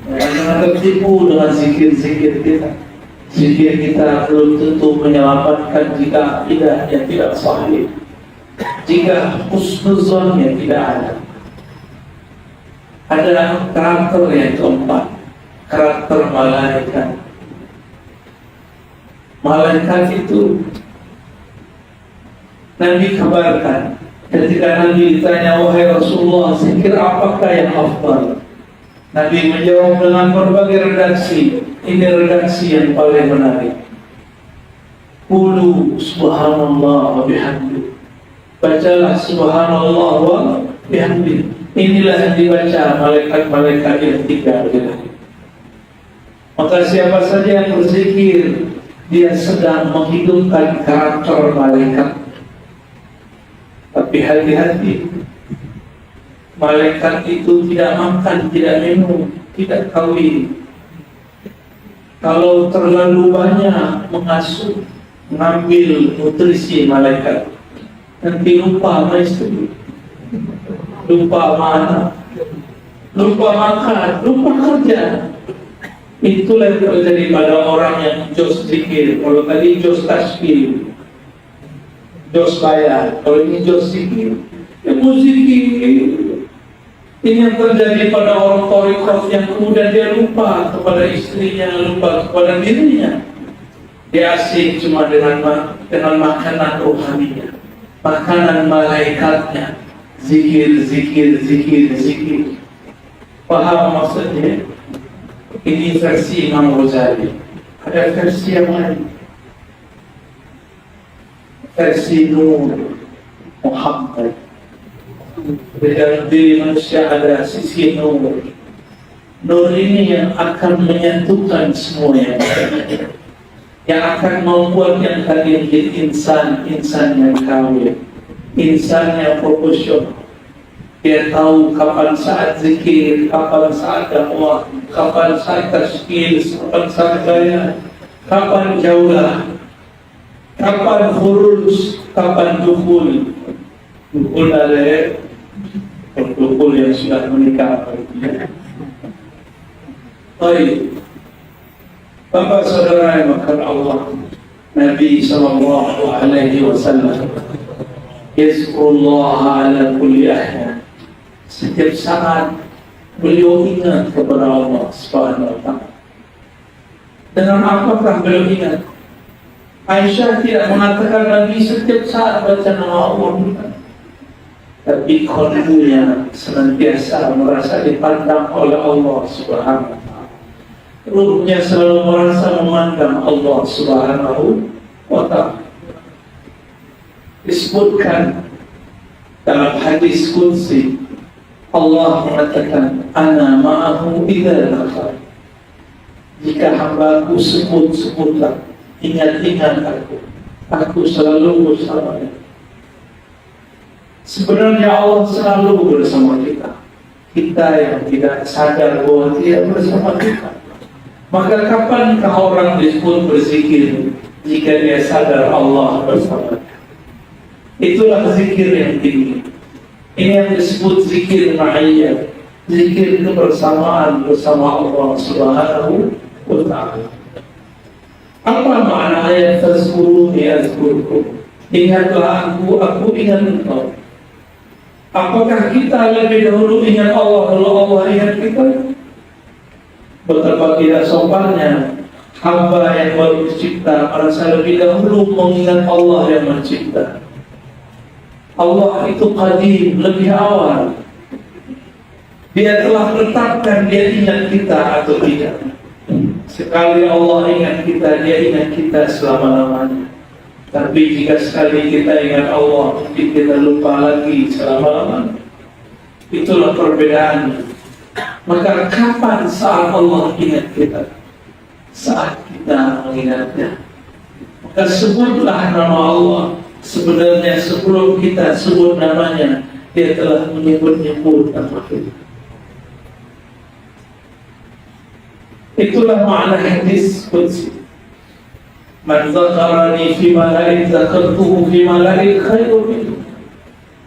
Jangan tertipu dengan zikir-zikir kita. Zikir kita belum tentu menyelamatkan jika akidahnya tidak sahih, jika husnuzonnya tidak ada. Ada karakter yang keempat, karakter malaikat. Malaikat itu Nabi kabarkan ketika Nabi ditanya, wahai Rasulullah, zikir apakah yang afdal? Nabi menjawab dengan berbagai redaksi. Ini redaksi yang paling menarik. Qulu subhanallah wa bihamdi. Bacalah subhanallah wa bihamdi. Inilah yang dibaca malaikat-malaikat yang tiga. Maka siapa saja yang berzikir, dia sedang menghidupkan karakter malaikat. Tapi hati-hati, malaikat itu tidak makan, tidak minum, tidak kawin. Kalau terlalu banyak mengasuh, mengambil nutrisi malaikat, nanti lupa sama istri, lupa sama anak, lupa makan, lupa kerja. Itulah yang terjadi pada orang yang jos zikir. Kalau tadi jos tasbih, jos bayar, kalau ini jos zikir, ya zikir. Ini yang terjadi pada orang thariqat yang kemudian dia lupa kepada istrinya, lupa kepada dirinya. Dia asik cuma dengan makanan rohaninya, makanan malaikatnya, zikir, zikir, zikir, zikir. Paham maksudnya? Ini versi Imam Ghazali. Ada versi yang lain, versi Nur Muhammad. Di dalam diri manusia ada sisi nur. Nur ini yang akan menyatukan semuanya, yang akan membuat yang tadi menjadi insan yang kawin, insan yang proporsional. Dia tahu kapan saat zikir, kapan saat dakwah, kapan saat tasbih, kapan saat bayar, kapan jaulah, kapan khuruj, kapan dukhul. Dukhul ada dukhul yang sudah menikah. Baik, Bapak saudara yang makan Allah, Nabi sallallahu alaihi wasallam yazkurullah ala kulli ahyan. Setiap saat beliau ingat kepada Allah Subhanahu wa ta'ala. Dengan apakah beliau ingat? Aisyah tidak mengatakan Nabi setiap saat baca nama Allah, tapi qalbunya senantiasa merasa dipandang oleh Allah Subhanahu wa ta'ala. Ruhnya selalu merasa memandang Allah Subhanahu wa ta'ala. Disebutkan dalam hadis qudsi, Allah mengatakan, ana ma'ahu idza dzakar. Jika hambaku sebut-sebutlah, ingat-ingat aku selalu bersamanya. Sebenarnya Allah selalu bersama kita. Kita yang tidak sadar bahwa Dia bersama kita. Maka kapankah orang disebut berzikir jika dia sadar Allah bersama dia? Itulah zikir yang tinggi. Ini yang disebut zikir ma'iyah, zikir kebersamaan bersama Allah Subhanahu wa ta'ala. Apa makna ayat fazkuruni azkurkum? Ingatlah aku ingat engkau. Apakah kita lebih dahulu ingat Allah lalu Allah ingat kita? Betapa tidak sopannya hamba yang baru dicipta merasa lebih dahulu mengingat Allah yang mencipta. Allah itu qadim, lebih awal. Dia telah menetapkan dia ingat kita atau tidak. Sekali Allah ingat kita, dia ingat kita selama-lamanya. Tapi jika sekali kita ingat Allah, mungkin kita lupa lagi selama-lamanya. Itulah perbedaannya. Maka kapan saat Allah ingat kita? Saat kita mengingatnya. Maka sebutlah nama Allah. Sebenarnya sebelum kita sebut namanya, Dia telah menyebut-nyebut nama kita. Itulah makna hadis qudsi. Man zakarani fi mala'in zakartuhu fi mala'in khairu minhu.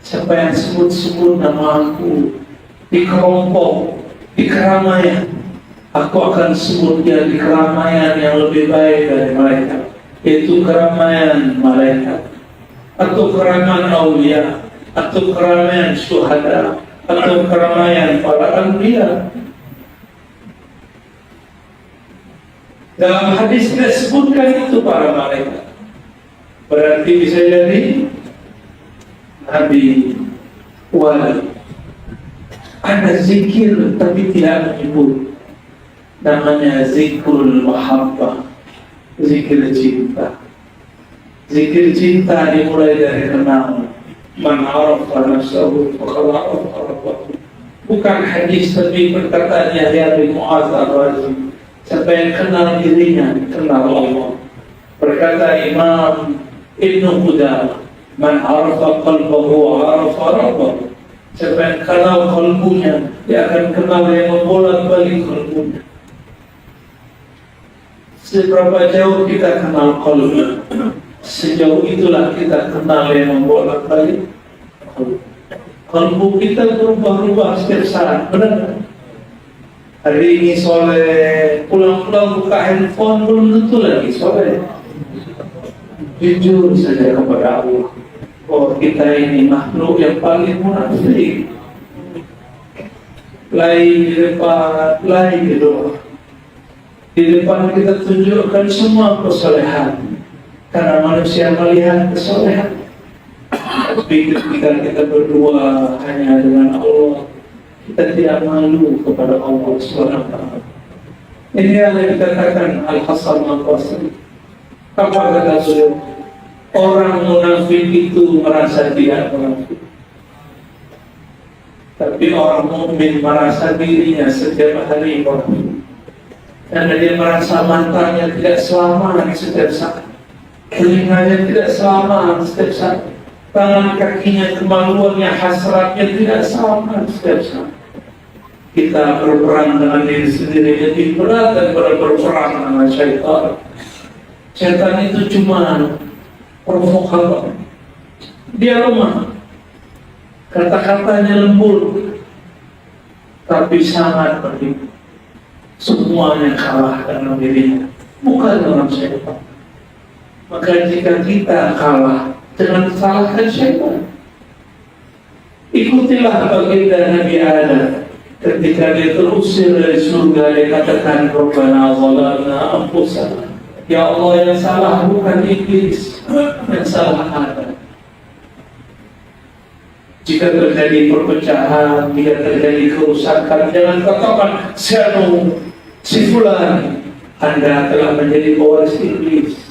Siapa yang sebut-sebut nama aku di kelompok di keramaian. Aku akan sebut dia di keramaian yang lebih baik dari mereka, yaitu keramaian malaikat, atau keramaian aulia, atau keramaian syuhada, atau keramaian para anbiya. Dalam hadis tidak sebutkan itu para malaikat. Berarti bisa jadi nabi, wali. Ada zikir tapi tidak menyebut, namanya zikrul mahabbah, zikir cinta. Zikir cinta dimulai dari kenal. Man arafa nafsahu faqad arafa rabbahu. Bukan hadis tapi perkataan Yahya bin Mu'adz ar-Razi. Siapa yang kenal dirinya, kenal Allah. Berkata Imam Ibnu Qudamah, man arafa qalbahu arafa rabbahu. Siapa yang kenal kalbunya, dia akan kenal yang membolak-balik kalbunya. Seberapa jauh kita kenal kalbu, sejauh itulah kita kenal yang membolak-balik kalbu. Kalbu kita berubah-ubah setiap saat, benar? Hari ini soleh, pulang-pulang buka handphone belum tentu lagi soleh. Jujur saja kepada Allah. Oh, kita ini makhluk yang paling munafik. Lain di depan, lain di luar. Di depan kita tunjukkan semua kesalehan, karena manusia melihat kesalehan. Tapi ketika kita berdua hanya dengan Allah, kita tidak malu kepada Allah SWT. Ini yang dikatakan Al-Hasan Al-Basri. Apa kata beliau? Orang munafik itu merasa tidak munafik, tapi orang mukmin merasa dirinya setiap hari munafik, karena dia merasa matanya tidak selamat setiap saat, telinganya tidak selamat setiap saat, tangan kakinya kemaluannya, hasratnya tidak selamat setiap saat. Kita berperang dengan diri sendiri lebih berat daripada berperang dengan syaitan. Syaitan itu cuma provokator. Dia lemah, kata-katanya lembut, tapi sangat berhikmat. Semuanya kalah dalam dirinya, bukan dalam syaitan. Maka jika kita kalah, jangan salahkan syaitan. Ikutilah baginda Nabi Adam. Ketika dia terusir dari surga, dia katakan, Rabbana zalamna anfusana. Ya Allah, yang salah bukan iblis, yang salah Adam. Jika terjadi perpecahan, jika terjadi kerusakan, jangan katakan si fulan, Anda telah menjadi pewaris iblis.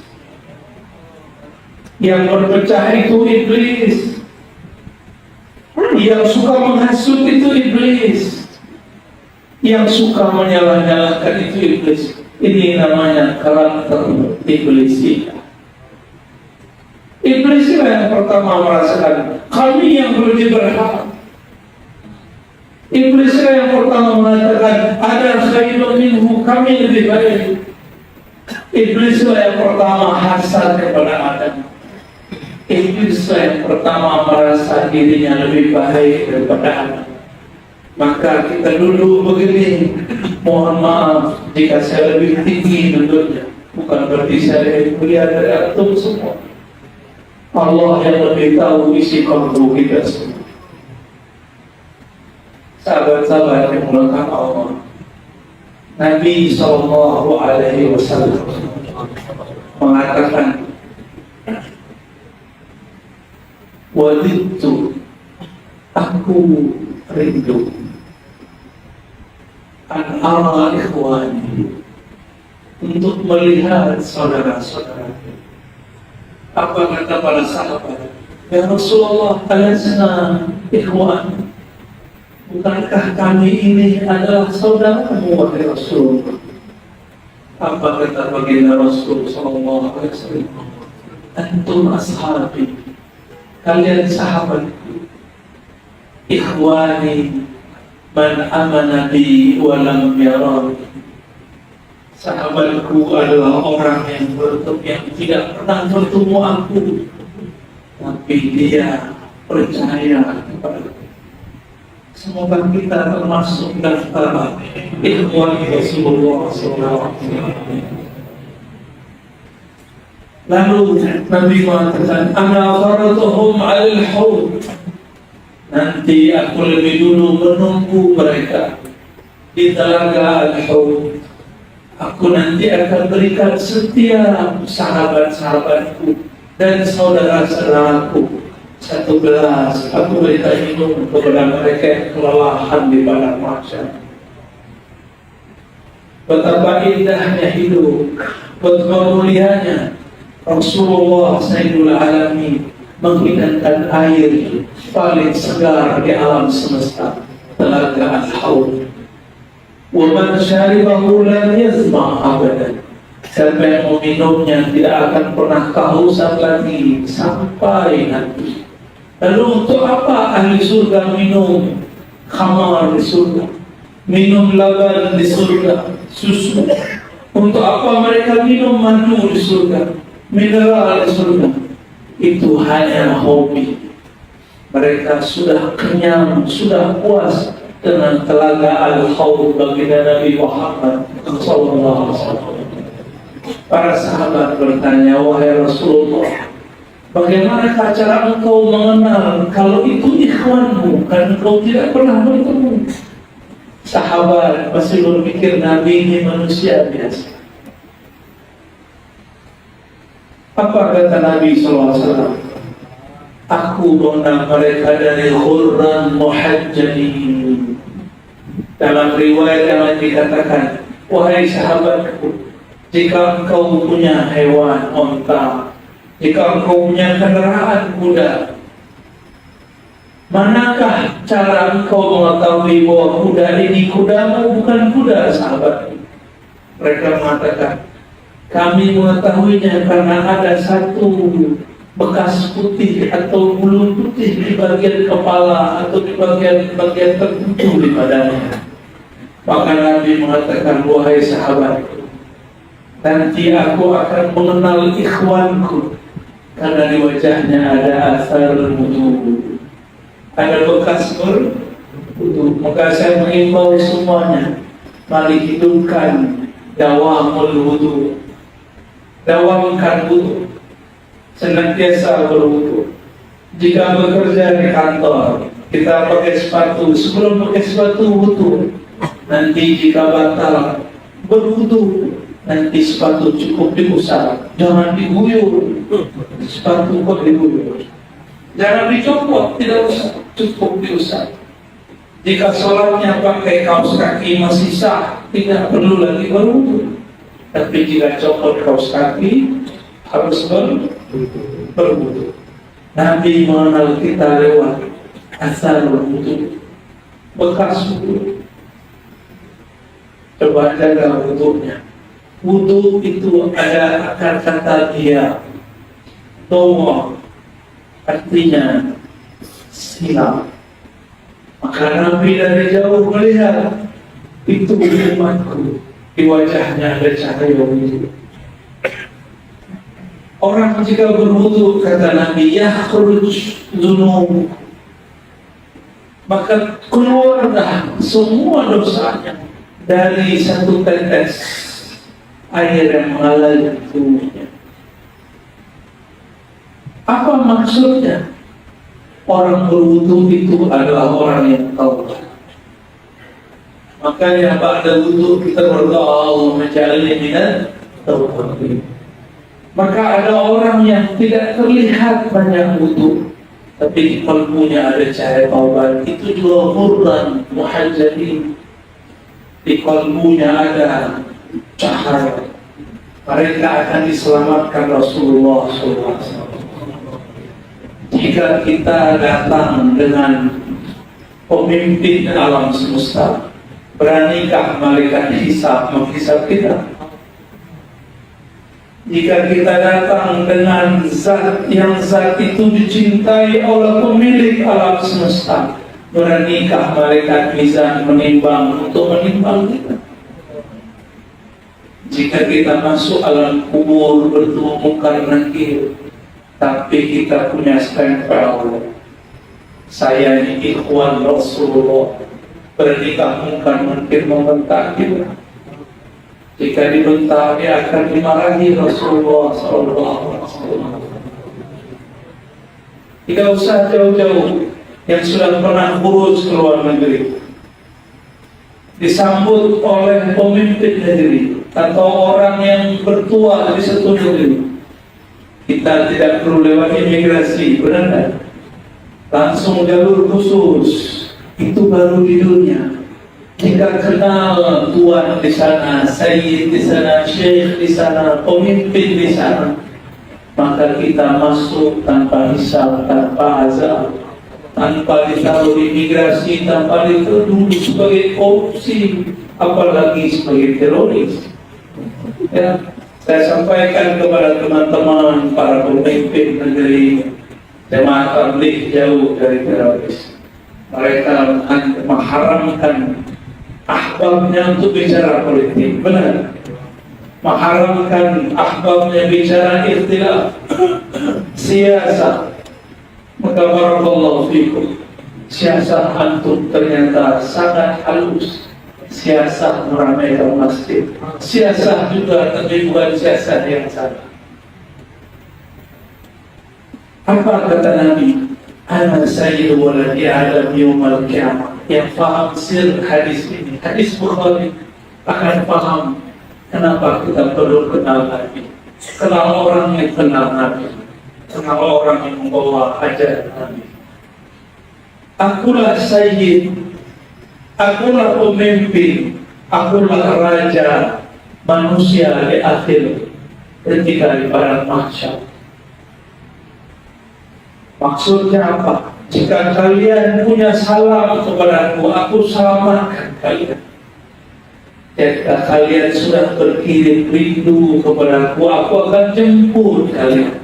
Yang berpecah itu iblis. Yang suka menghasut itu iblis. Yang suka menyalah-nyalahkan itu iblis. Ini namanya karakter iblis. Iblis yang pertama merasakan kami yang lebih berhak. Iblis yang pertama mengatakan ada khairun minhu, kami lebih baik. Iblis yang pertama hasad kepada Adam. Iblis yang pertama merasa dirinya lebih baik daripada Adam. Maka kita dulu begini, mohon maaf jika saya lebih tinggi duduknya, bukan berarti saya lebih mulia dari antum semua. Allah yang lebih tahu isi kalbu kita semua. Sahabat-sahabat yang mulakan Allah, Nabi SAW mengatakan, wadidtu, aku rindu an ara ikhwani, untuk melihat saudara-saudara. Apa kata para sahabat? Ya Rasulullah, alasna ikhwan, bukankah kami ini adalah saudaramu wahai Rasulullah? Apa kata baginda Rasul sallallahu alaihi wasallam? Antum ashabi, kalian sahabatku. Ikhwani man amana bi wa lam yarani. Sahabatku adalah orang yang tidak pernah bertemu aku, tapi dia percaya kepadaku. Semoga kita termasuk daftar ikhwan Rasulullah SAW. Lalu Nabi mengatakan, ana faratuhum alal haud. Nanti aku lebih dulu menunggu mereka di telaga al-haud. Aku nanti akan berikan setiap sahabat-sahabatku dan saudara-saudaraku satu gelas. Aku berikan minum kepada mereka yang kelelahan di padang mahsyar. Betapa indahnya hidup, betapa mulianya Rasulullah Sayyidul Alamin menghidangkan air paling segar di alam semesta, telaga al-haud. Wa man syaribahu lam yazma abadan. Siapa yang meminumnya tidak akan pernah kehausan lagi sampai nanti. Lalu untuk apa ahli surga minum khamar di surga, minum laban di surga, susu? Untuk apa mereka minum madu di surga, mineral di surga? Itu hanya hobi. Mereka sudah kenyang, sudah puas dengan telaga al-haud baginda Nabi Muhammad SAW. Para sahabat bertanya, wahai Rasulullah, bagaimana cara engkau mengenal kalau itu ikhwanmu kan engkau tidak pernah bertemu? Sahabat masih berpikir Nabi ini manusia biasa. Apa kata Nabi SAW? Aku mengenal mereka dari ghurran muhajjalin. Dalam riwayat yang lain dikatakan, wahai sahabatku, jika engkau punya hewan onta, jika engkau punya kendaraan kuda, manakah cara engkau mengetahui bahwa kuda ini kudamu bukan kuda sahabat? Mereka mengatakan, kami mengetahuinya karena ada satu bekas putih atau bulu putih di bagian kepala atau di bagian tertentu di badannya. Maka Nabi mengatakan, wahai sahabatku, nanti aku akan mengenal ikhwanku karena di wajahnya ada asar wudu, ada bekas berwudu. Maka saya mengimbau semuanya, mari hidupkan dawamul wudu, dawamkan wudu, senantiasa berwudu. Jika bekerja di kantor, kita pakai sepatu, sebelum pakai sepatu wudu. Nanti jika batal berwudu, nanti sepatu cukup diusap, jangan diguyur. Sepatu kok diguyur, jangan dicopot, tidak usah, cukup diusap. Jika sholatnya pakai kaos kaki masih sah, tidak perlu lagi berwudu. Tapi jika copot kaos kaki, harus berwudu. Nabi mengenal kita lewat asar wudu, bekas wudu. Coba jaga wudunya. Wudu itu ada akar kata dia, doa, artinya silam. Maka Nabi dari jauh melihat itu umatku, di wajahnya ada cahaya wudu. Orang jika berwudu, kata Nabi, yakhruj dzunub, maka keluarlah semua dosanya dari satu tetes air yang mengalir di tubuhnya. Apa maksudnya? Orang berwudu itu adalah orang yang taubat. Makanya pada wudu kita berdoa, Allahumma ja'alni minat tawabin. Maka ada orang yang tidak terlihat banyak wudu, tapi di kalbunya ada cahaya taubat. Itu juga ghurran muhajjalin. Di kalbunya ada cahaya. Mereka akan diselamatkan Rasulullah SAW. Jika kita datang dengan pemimpin alam semesta, beranikah malaikat hisab menghisab kita? Jika kita datang dengan zat yang zat itu dicintai oleh pemilik alam semesta, beranikah malaikat mizan menimbang untuk menimbang kita? Jika kita masuk alam kubur bertemu mungkar nakir, tapi kita punya stempel Saya ini ikhwan Rasulullah. Bernikah mungkin membentak kita. Jika dibentak dia akan dimarahi Rasulullah SAW. Tidak usah jauh-jauh yang sudah pernah urus ke luar negeri, disambut oleh pemimpin negeri atau orang yang bertua di satu negeri, kita tidak perlu lewat imigrasi, benar kan? Langsung jalur khusus, itu baru di dunia. Jika kenal tuan di sana, sayyid di sana, syekh di sana, pemimpin di sana, maka kita masuk tanpa hisab, tanpa azab, tanpa ditaruh di imigrasi, tanpa dituduh sebagai korupsi, apalagi sebagai teroris. Ya, saya sampaikan kepada teman-teman para pemimpin negeri, jemaah tabligh jauh dari teroris. Mereka mengharamkan ahbabnya untuk bicara politik, benar. Mengharamkan ahbabnya bicara ikhtilaf, siasat. Maka barakallahu fikum, siasat antum ternyata sangat halus. Siasat meramaikan masjid, siasat juga tapi bukan siasat yang salah. Apa kata Nabi? Ana sayyidu waladi Adam yawmal qiyamah. Yang faham sir hadis ini, hadis Bukhari, akan faham kenapa kita perlu kenal Nabi, kenal orang yang kenal Nabi, kenal orang yang membawa ajaran Nabi. Akulah sayyid, akulah pemimpin, akulah raja manusia di akhir ketika di padang mahsyar. Maksudnya apa? Jika kalian punya salam kepadaku, aku selamatkan kalian. Jika kalian sudah berkirim rindu kepadaku, aku akan jemput kalian.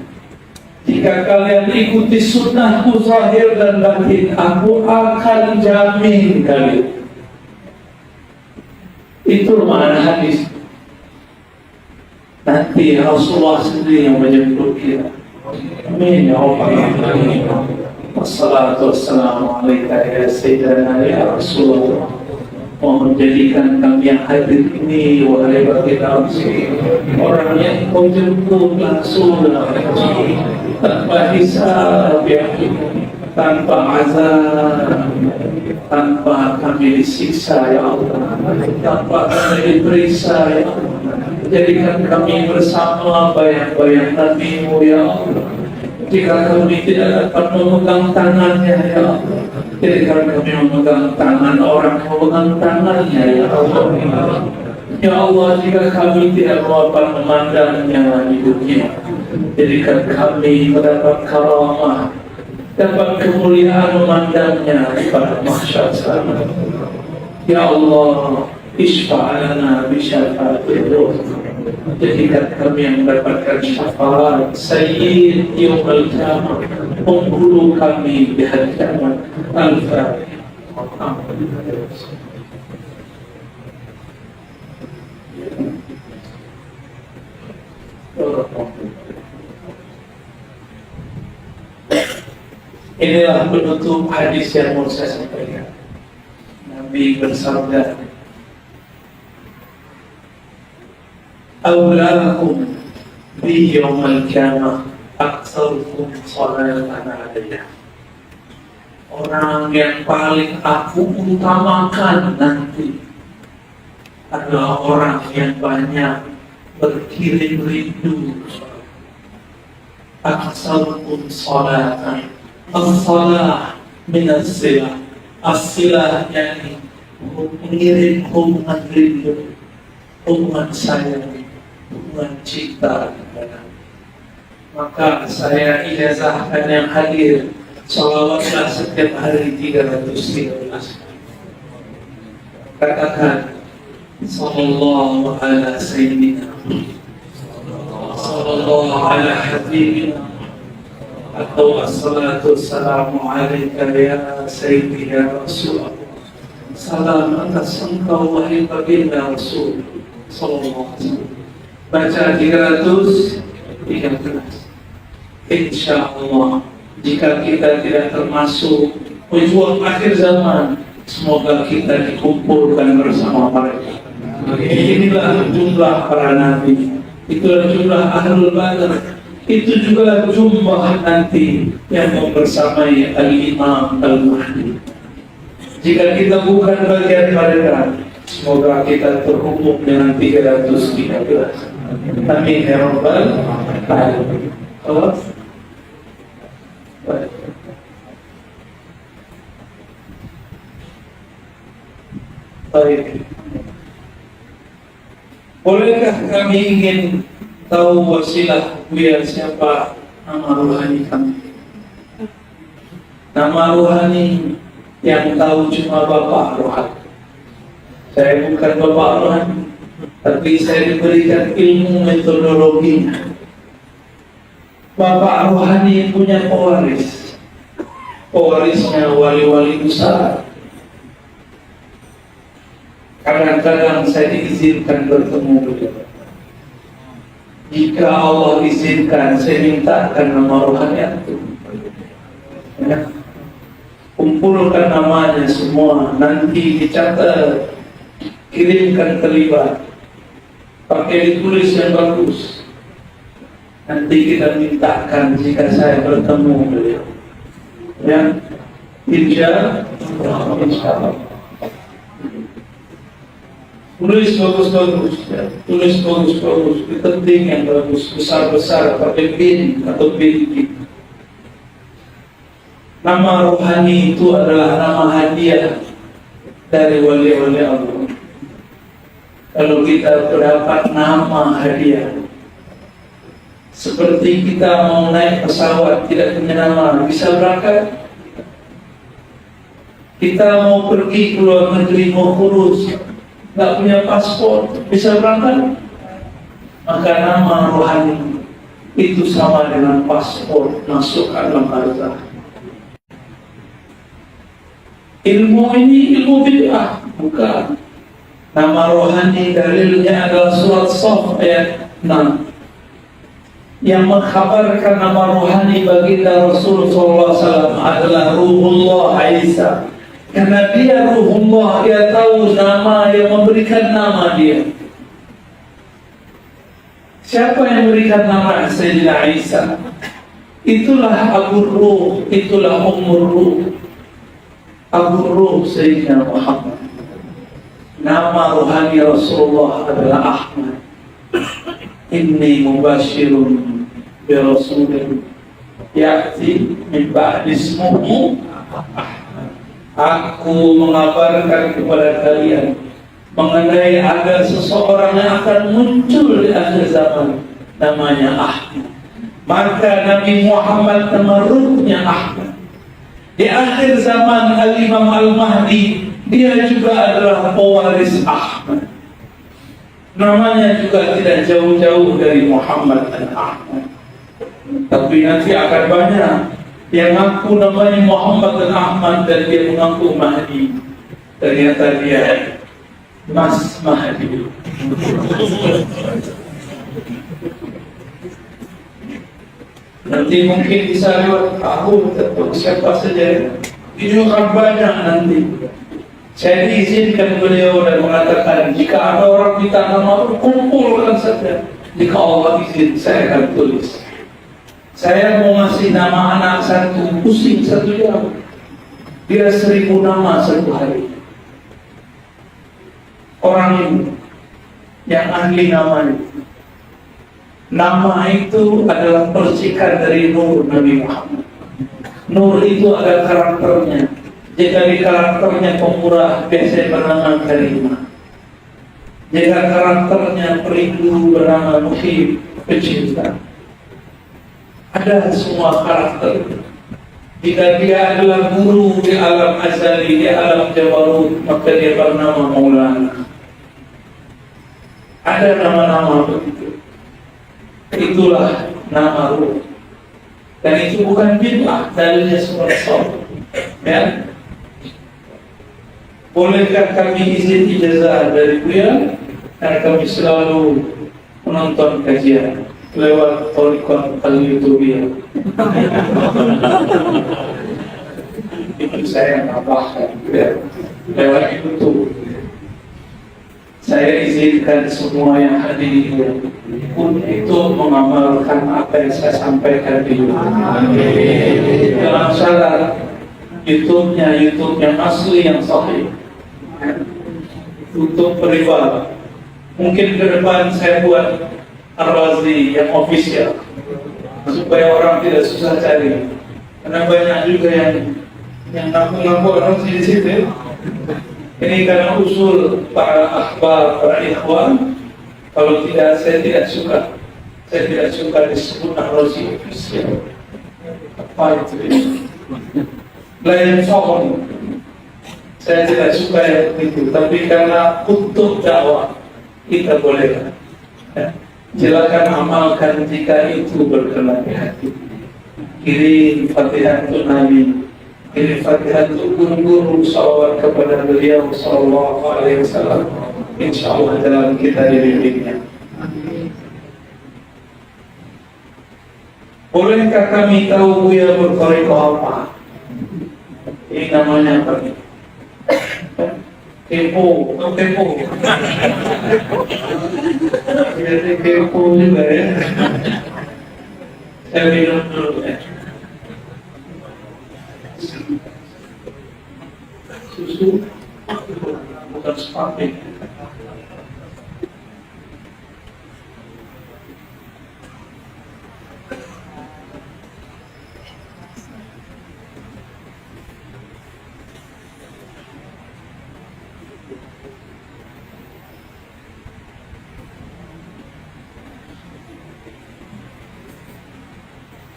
Jika kalian ikuti sunnahku zahir dan batin, aku akan jamin kalian. Itu makna hadis. Nanti Rasulullah sendiri yang menjemput kita. Amin ya Rabbal alamin. Wassalatu wassalamu alaika ya Sayyidina ya Rasulullah. Mohon menjadikan kami yang hadir ini wahai baginda Rasul, orang yang kau jemput langsung tanpa hisab ya, tanpa azab, tanpa kami disiksa ya Allah, tanpa kami diperiksa ya Allah. Jadikan kami bersama bayang-bayang Nabi-Mu ya Allah. Jika kami tidak dapat memegang tangannya ya Allah, jadikan kami memegang tangan orang yang memegang tangannya ya Allah. Ya Allah, jika kami tidak dapat memandangnya di dunia, jadikan kami mendapat karamah, dapat kemuliaan memandangnya pada mahsyar sana. Ya Allah, isfa'alana bisyafa'atillah. Jadikan kami yang mendapatkan syafaat Sayyid Yaumul Qiyamah, penghulu kami di hari kiamat. Al-Fatihah. Inilah penutup hadis yang mau saya sampaikan. Nabi bersabda, Aulakum bi yawmal qiyamah aktsarukum shalatan alayya. Orang yang paling aku utamakan nanti adalah orang yang banyak berkirim rindu. Aktsarukum shalatan. As-salah min as-silah. As-silah yani mengirim hubungan rindu, hubungan sayang, hubungan cinta. Maka saya ijazahkan yang hadir sholawatlah setiap hari 313. Katakan sallallahu ala sayyidina, sallallahu ala habibina, atau assalatu wassalamu alaika ya sayyidi ya Rasulullah. Salam atas engkau wahai baginda Rasul sallallahu alaihi wasallam. Baca 313. Insya Allah, jika kita tidak termasuk Pejuang akhir zaman, semoga kita dikumpulkan bersama mereka. Inilah jumlah para nabi, itulah jumlah ahlul badar, itu juga jumlah nanti yang membersamai Al-Imam Al-Mahdi. Jika kita bukan bagian mereka, semoga kita terhubung dengan 313. Amin ya Rabbal Alamin. Allah. Baik. Bolehkah kami ingin tahu wasilah Buya siapa nama rohani kami? Nama rohani yang tahu cuma Bapak rohani. Saya bukan Bapak rohani, tapi saya diberikan ilmu metodologinya. Bapak rohani punya pewaris. Pewarisnya wali-wali besar. Kadang-kadang saya diizinkan bertemu beliau. Jika Allah izinkan, saya mintakan nama rohani itu. Ya. Kumpulkan namanya semua, nanti dicatat, kirimkan terlibat, pakai ditulis yang bagus. Nanti kita mintakan jika saya bertemu beliau. Ya, insya Allah. Tulis bagus-bagus, ya. Tulis bagus-bagus, penting yang bagus, besar-besar, pakai bin atau binti. Nama rohani itu adalah nama hadiah dari wali-wali Allah. Kalau kita berdapat nama hadiah, seperti kita mau naik pesawat tidak punya nama, bisa berangkat. Kita mau pergi ke luar negeri, mau kurus, nggak punya paspor, bisa berangkat. Maka nama rohani itu sama dengan paspor masuk alam barzakh. Ilmu ini ilmu bid'ah, bukan. Nama rohani dalilnya adalah surat Shaf ayat 6 yang mengkhabarkan nama rohani baginda Rasulullah SAW adalah Ruhullah Isa. Karena dia Ruhullah, dia tahu nama yang memberikan nama dia. Siapa yang memberikan nama Sayyidina Isa? Itulah Abu Ruh, itulah Ummur Ruh. Abu Ruh Sayyidina Muhammad. Nama rohani Rasulullah adalah Ahmad. Inni mubashirun bi rasulin ya'ti min ba'di ismuhu Ahmad. Aku mengabarkan kepada kalian mengenai ada seseorang yang akan muncul di akhir zaman, namanya Ahmad. Maka Nabi Muhammad nama ruhnya Ahmad. Di akhir zaman Al-Imam Al-Mahdi, dia juga adalah pewaris Ahmad. Namanya juga tidak jauh-jauh dari Muhammad dan Ahmad. Tapi nanti akan banyak yang mengaku namanya Muhammad dan Ahmad dan dia mengaku Mahdi. Ternyata dia Mas Mahdi. Nanti mungkin bisa lewat aku atau siapa saja. Ini akan banyak nanti. Saya diizinkan beliau dan mengatakan jika ada orang minta nama, kumpulkan saja. Jika Allah izin, saya akan tulis. Saya mau ngasih nama anak satu, pusing 1 jam. Dia 1000 nama 1 hari. Orang ini yang ahli namanya. Nama itu adalah percikan dari nur Nabi Muhammad. Nur itu ada karakternya. Jika di karakternya pemurah, biasanya bernama Karimah. Jika karakternya perindu, bernama Muhib, pecinta. Ada semua karakter. Jika dia adalah guru di alam azali, di alam jabarut, maka dia bernama Maulana. Ada nama-nama begitu. Itulah nama ruh. Dan itu bukan bid'ah, dalilnya surat Shaf. Ya. Bolehkah kami izin ijazah dari Buya? Dan kami selalu menonton kajian lewat Thariqat Al-Youtubiyah. cucu saya tambahkan lewat YouTube. Saya izinkan semua yang hadir untuk mengamalkan apa yang saya sampaikan di YouTube. Dalam syarat YouTube-nya YouTube yang asli yang sahih. Untuk pribadi. Mungkin ke depan saya buat Ar-Razi yang official supaya orang tidak susah cari. Karena banyak juga yang ngaku-ngaku Ar-Razi di situ. Ini karena usul para akhbar, para ikhwan. Kalau tidak, saya tidak suka. Saya tidak suka disebut Ar-Razi official. Apa itu? Lain soal. Saya tidak suka yang itu. Tapi karena untuk dakwah kita boleh. Silakan amalkan jika itu berkenan di hati. Kirim Fatihah untuk Nabi. Ini Fatihah untuk guru-guru, salawat kepada beliau sallallahu alaihi wasallam. Insyaallah dalam kita dibimbingnya. Bolehkah kami tahu Buya bertarekat apa? Ini namanya apa? Kepo, kepo. Jadi kepo juga ya. Saya minum dulu ya. Susu bukan sepatu.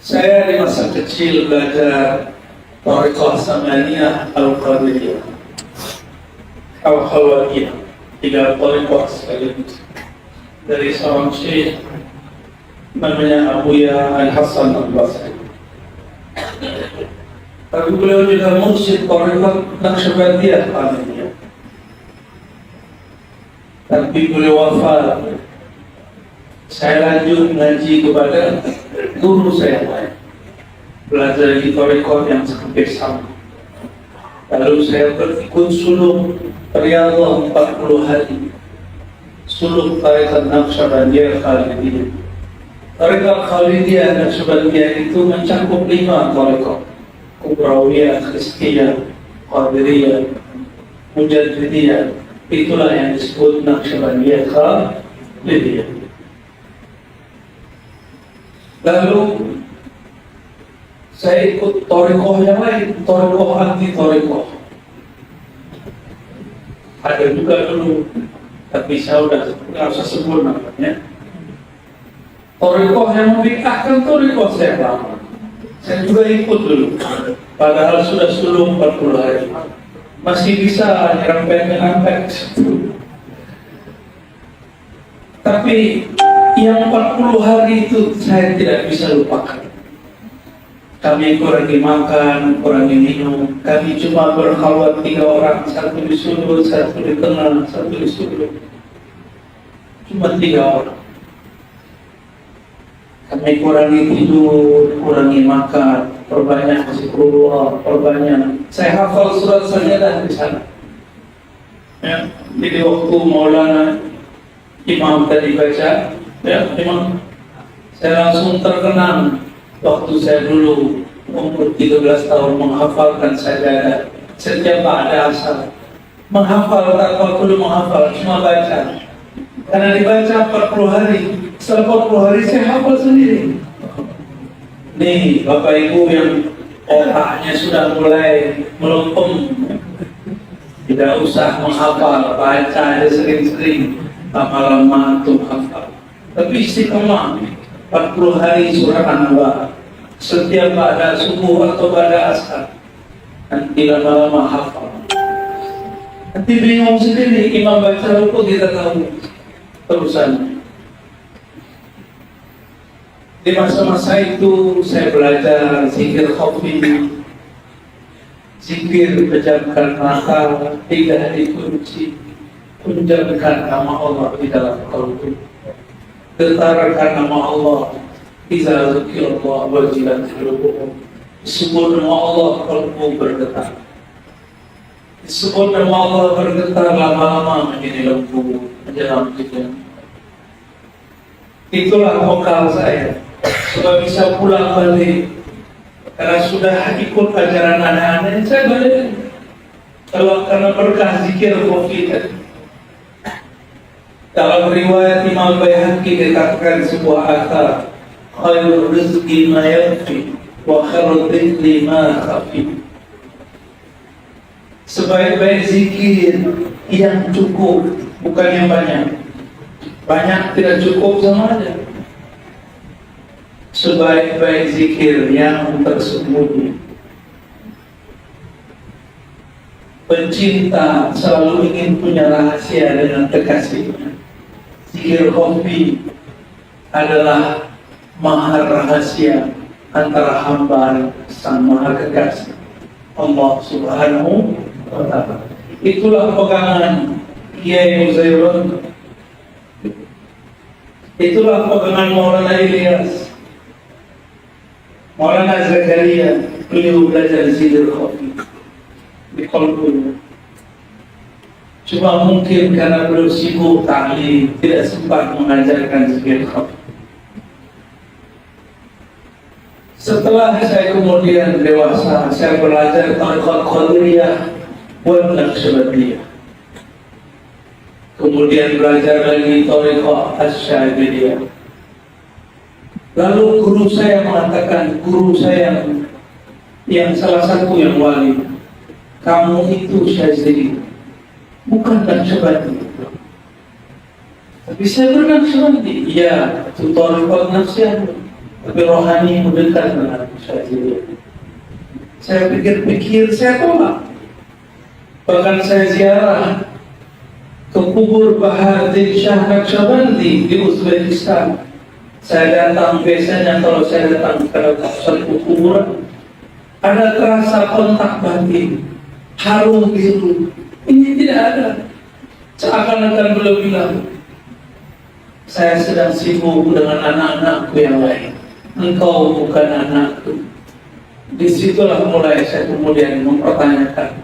Saya di masa kecil belajar Tariqah Samaniyah Al-Qadiriyah Al-Khawariyah, 3 tariqah sekaligus dari seorang syekh namanya Abuya Al-Hasan Al-Basri. Tapi beliau juga mursyid tariqah Naqsyabandiyah Qadiriyah. Tapi beliau wafat. Saya lanjut ngaji kepada guru saya, belajar di tariqah yang hampir sama. Lalu saya berikut suluk Riyadhah 40 hari, suluk tariqah Naqsyabandiyah Khalidiyah. Tariqah Khalidiyah Naqsyabandiyah itu mencakup 5 tariqah: Kubrawiyah, Khistiyah, Qadiriyah, Mujaddidiyah. Itulah yang disebut Naqsyabandiyah Khalidiyah. Lalu saya ikut tariqah yang lain, tariqah anti tariqah. Ada juga dulu, tapi saya udah nggak usah sebut namanya. Tariqah yang membid'ahkan tariqah saya lama. Saya juga ikut dulu, padahal sudah 40 hari. Masih bisa nyerempet-nyerempet. Tapi yang 40 hari itu saya tidak bisa lupakan. Kami kurangi makan, kurangi minum. Kami cuma berkhawat 3 orang, satu di sudut, satu di tengah, satu di sudut. Cuma 3 orang. Kami kurangi tidur, kurangi makan, perbanyak zikrullah, perbanyak. Saya hafal surat Sajadah di sana. Ya, jadi waktu Maulana Imam tadi baca, ya memang saya langsung terkenang waktu saya dulu umur 13 tahun menghafalkan sajadah setiap ada asal. Menghafal tanpa perlu menghafal, cuma baca. Karena dibaca 40 hari, setelah 40 hari saya hafal sendiri. Nih Bapak Ibu yang otaknya sudah mulai melempem, tidak usah menghafal, baca aja sering-sering. Lama-lama untuk hafal. Tapi istiqomah 40 hari surah An-Naba. Setiap pada subuh atau pada asar. Nanti lama-lama hafal. Nanti bingung sendiri, imam baca ruku kita tahu terusan. Di masa-masa itu saya belajar zikir khafi, zikir pejamkan mata, tidak dikunci. Ucapkan nama Allah di dalam qalbu. Getarkan nama Allah. Iza zikirullah wajilat qulubuhum. Sebut nama Allah, qalbu bergetar. Disebut nama Allah bergetar lama-lama menjadi lembu menjelang tidur. Itulah bekal saya supaya bisa pulang balik. Karena sudah ikut ajaran anak-anak, saya balik. Kalau karena berkah zikir kita. Dalam riwayat Imam Baihaqi dikatakan sebuah akar, khairul rizqi ma yakfi wa khairul dhikri ma khafi. Sebaik-baik zikir yang cukup, bukan yang banyak. Banyak tidak cukup sama aja. Sebaik-baik zikir yang tersembunyi. Pencinta selalu ingin punya rahasia dengan kekasihnya. Zikir khafi adalah mahar rahasia antara hamba sang maha kekasih Allah Subhanahu wa ta'ala. Itulah pegangan Kiai Muzairun. Itulah pegangan Maulana Ilyas, Maulana Zakaria. Beliau belajar zikir khafi di qalbunya. Cuma mungkin karena beliau sibuk ta'lim, tidak sempat mengajarkan zikir khafi. Setelah saya kemudian dewasa, saya belajar tariqat Qadiriyah wal Naqsyabandiyah. Kemudian belajar lagi tariqat Asy'ariyah. Lalu guru saya mengatakan, guru saya yang salah satu yang wali, kamu itu Syazili, bukan Naqsyabandi. Tapi saya bernaqsyabandi, iya, itu tariqat Naqsyabandiyah. Tapi rohani mendekat dengan Syazili. Saya pikir-pikir, saya tolak. Bahkan saya ziarah ke kubur Baharuddin Shah Naqsyabandi di Uzbekistan. Saya datang, biasanya kalau saya datang ke satu kuburan, ada terasa kontak batin, harum gitu. Ini tidak ada. Seakan-akan beliau bilang, saya sedang sibuk dengan anak-anakku yang lain. Engkau bukan anakku. Disitulah mulai saya kemudian mempertanyakan,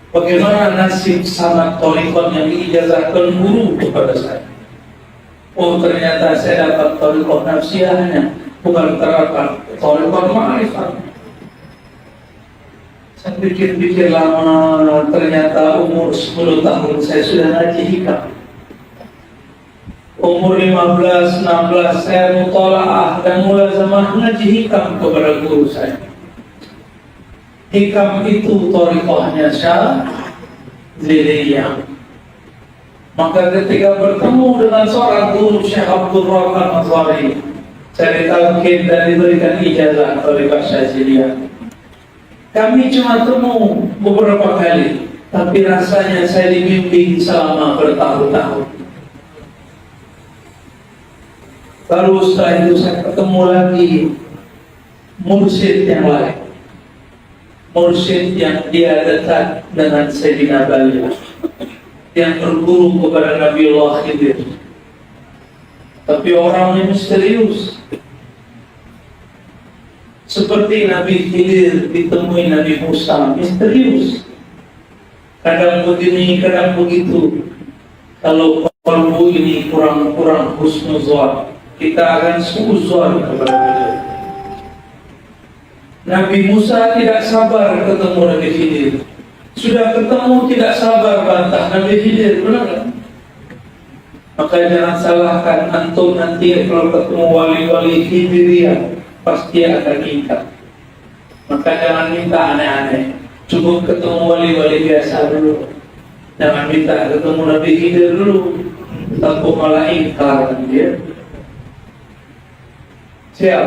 bagaimana nasib sanad thariqat yang diijazahkan guru kepada saya. Oh, ternyata saya dapat thariqat nafsiyahnya, bukan terdapat thariqat ma'rifah. Saya pikir-pikir lama, ternyata umur 10 tahun saya sudah ngaji hikam. Umur 15, 16 saya mutalaah dan mulazamah ngaji hikam kepada guru saya. Hikam itu thariqahnya Syaziliyah. Maka ketika bertemu dengan seorang guru Syekh Abdul Rahman Azhari, saya ditalkin dan diberikan ijazah thariqah Syaziliyah. Kami cuma temu beberapa kali, tapi rasanya saya dibimbing selama bertahun-tahun. Lalu setelah itu saya ketemu lagi mursyid yang lain, mursyid yang dia dekat dengan Sayyidina Baliyah, yang berguru kepada Nabiullah Khidir. Tapi orangnya misterius, seperti Nabi Khidir ditemui Nabi Musa, misterius. Kadang begini, kadang begitu. Kalau kalbu ini kurang husnuzon, kita akan suuzon kepada beliau. Nabi Musa tidak sabar ketemu Nabi Khidir. Sudah ketemu tidak sabar bantah Nabi Khidir, benar kan? Maka jangan salahkan antum nanti kalau ketemu wali-wali Khidiriyah, pasti akan ingkar. Maka jangan minta aneh-aneh. Cukup ketemu wali-wali biasa dulu. Jangan minta ketemu Nabi Khidir dulu, takut malah ingkar dia. Siap?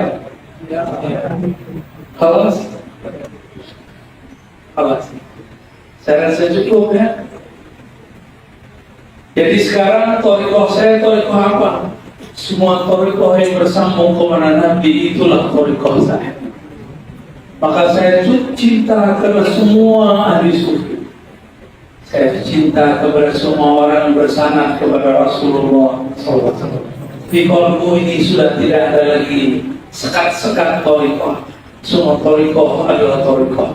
Ya. Halas? Halas. Saya rasa cukup ya. Jadi sekarang thariqah saya thariqah apa? Semua thariqah yang bersambung kepada Nabi itulah thariqah saya. Maka saya cinta kepada semua ahli sufi. Saya cinta kepada semua orang bersanad kepada Rasulullah SAW. Di kalbu ini sudah tidak ada lagi sekat-sekat thariqah. Semua thariqah adalah thariqah.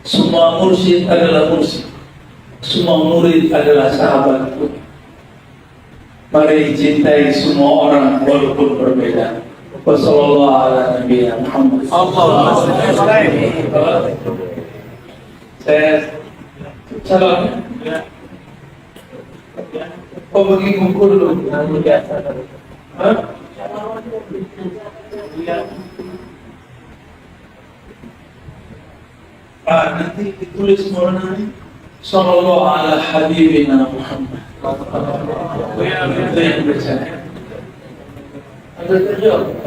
Semua mursyid adalah mursyid. Semua murid adalah sahabatku. Mari cintai semua orang walaupun berbeda. Wassalamualaikum warahmatullahi wabarakatuh. Saya salam. Kau pergi kumpul dulu. Hah? Nanti ditulis mana? Sallallahu ala habibina Muhammad. Itu yang baca. Ada terjawab?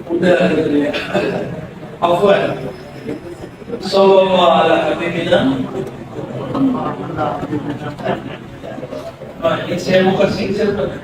Udah ada terjawab. Afwan. Sallallahu ala habibina. Ini saya mau kasih siapa?